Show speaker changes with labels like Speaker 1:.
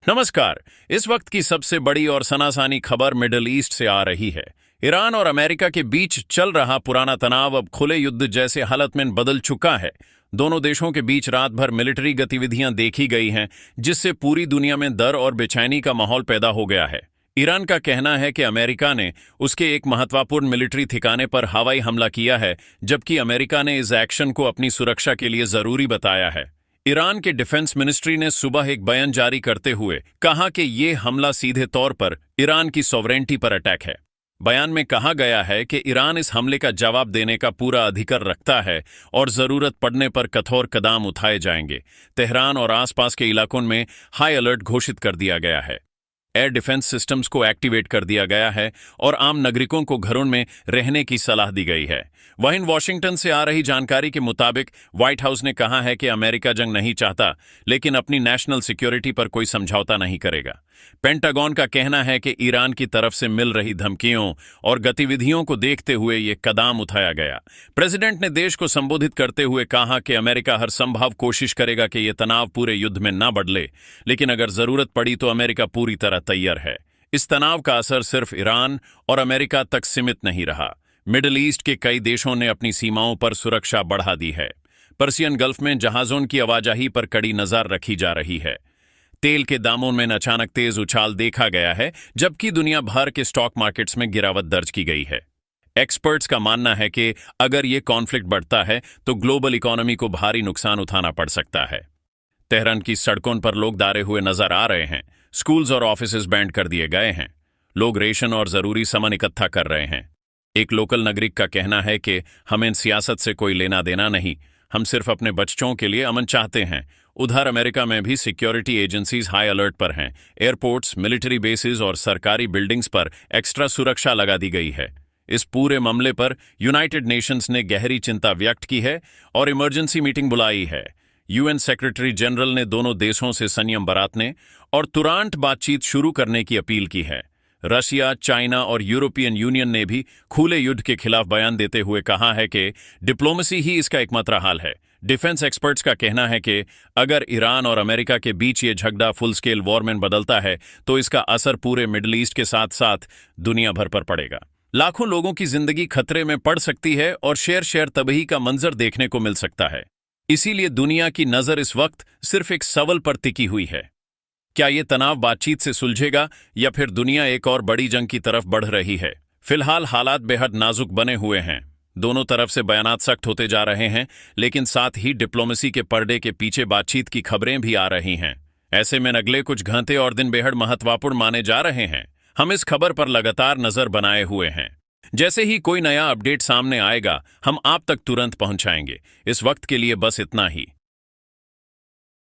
Speaker 1: नमस्कार। इस वक्त की सबसे बड़ी और सनासनी खबर मिडिल ईस्ट से आ रही है। ईरान और अमेरिका के बीच चल रहा पुराना तनाव अब खुले युद्ध जैसे हालत में बदल चुका है। दोनों देशों के बीच रात भर मिलिट्री गतिविधियां देखी गई हैं, जिससे पूरी दुनिया में डर और बेचैनी का माहौल पैदा हो गया है। ईरान का कहना है कि अमेरिका ने उसके एक महत्वपूर्ण मिलिट्री ठिकाने पर हवाई हमला किया है, जबकि अमेरिका ने इस एक्शन को अपनी सुरक्षा के लिए जरूरी बताया है। ईरान के डिफेंस मिनिस्ट्री ने सुबह एक बयान जारी करते हुए कहा कि ये हमला सीधे तौर पर ईरान की सॉवरेंटी पर अटैक है। बयान में कहा गया है कि ईरान इस हमले का जवाब देने का पूरा अधिकार रखता है और जरूरत पड़ने पर कठोर कदम उठाए जाएंगे। तेहरान और आसपास के इलाकों में हाई अलर्ट घोषित कर दिया गया है। एयर डिफेंस सिस्टम्स को एक्टिवेट कर दिया गया है और आम नागरिकों को घरों में रहने की सलाह दी गई है। वहीं वॉशिंगटन से आ रही जानकारी के मुताबिक व्हाइट हाउस ने कहा है कि अमेरिका जंग नहीं चाहता, लेकिन अपनी नेशनल सिक्योरिटी पर कोई समझौता नहीं करेगा। पेंटागन का कहना है कि ईरान की तरफ से मिल रही धमकियों और गतिविधियों को देखते हुए ये कदम उठाया गया। प्रेसिडेंट ने देश को संबोधित करते हुए कहा कि अमेरिका हर संभव कोशिश करेगा कि यह तनाव पूरे युद्ध में न बढ़े, लेकिन अगर जरूरत पड़ी तो अमेरिका पूरी तरह तैयार है। इस तनाव का असर सिर्फ ईरान और अमेरिका तक सीमित नहीं रहा। मिडिल ईस्ट के कई देशों ने अपनी सीमाओं पर सुरक्षा बढ़ा दी है। पर्सियन गल्फ में जहाजों की आवाजाही पर कड़ी नजर रखी जा रही है। तेल के दामों में अचानक तेज उछाल देखा गया है, जबकि दुनिया भर के स्टॉक मार्केट्स में गिरावट दर्ज की गई है। एक्सपर्ट्स का मानना है कि अगर ये कॉन्फ्लिक्ट बढ़ता है तो ग्लोबल इकोनॉमी को भारी नुकसान उठाना पड़ सकता है। तेहरान की सड़कों पर लोग दारे हुए नजर आ रहे हैं। स्कूल्स और ऑफिसेज बैंड कर दिए गए हैं। लोग रेशन और जरूरी सामान इकट्ठा कर रहे हैं। एक लोकल नागरिक का कहना है कि हमें सियासत से कोई लेना देना नहीं, हम सिर्फ अपने बच्चों के लिए अमन चाहते हैं। उधर अमेरिका में भी सिक्योरिटी एजेंसीज हाई अलर्ट पर हैं। एयरपोर्ट्स, मिलिट्री बेसिस और सरकारी बिल्डिंग्स पर एक्स्ट्रा सुरक्षा लगा दी गई है। इस पूरे मामले पर यूनाइटेड नेशंस ने गहरी चिंता व्यक्त की है और इमरजेंसी मीटिंग बुलाई है। यूएन सेक्रेटरी जनरल ने दोनों देशों से संयम बरतने और तुरंत बातचीत शुरू करने की अपील की है। रशिया, चाइना और यूरोपियन यूनियन ने भी खुले युद्ध के खिलाफ बयान देते हुए कहा है कि डिप्लोमेसी ही इसका एकमात्र हल है। डिफेंस एक्सपर्ट्स का कहना है कि अगर ईरान और अमेरिका के बीच ये झगड़ा फुल स्केल वॉर में बदलता है तो इसका असर पूरे मिडिल ईस्ट के साथ साथ दुनिया भर पर पड़ेगा। लाखों लोगों की जिंदगी खतरे में पड़ सकती है और शेर शेर तबाही का मंजर देखने को मिल सकता है। इसीलिए दुनिया की नजर इस वक्त सिर्फ एक सवाल पर टिकी हुई है। क्या ये तनाव बातचीत से सुलझेगा या फिर दुनिया एक और बड़ी जंग की तरफ बढ़ रही है? फिलहाल हालात बेहद नाजुक बने हुए हैं। दोनों तरफ से बयानात सख्त होते जा रहे हैं, लेकिन साथ ही डिप्लोमेसी के पर्दे के पीछे बातचीत की खबरें भी आ रही हैं। ऐसे में अगले कुछ घंटे और दिन बेहद महत्वपूर्ण माने जा रहे हैं। हम इस खबर पर लगातार नजर बनाए हुए हैं। जैसे ही कोई नया अपडेट सामने आएगा, हम आप तक तुरंत पहुंचाएंगे। इस वक्त के लिए बस इतना ही।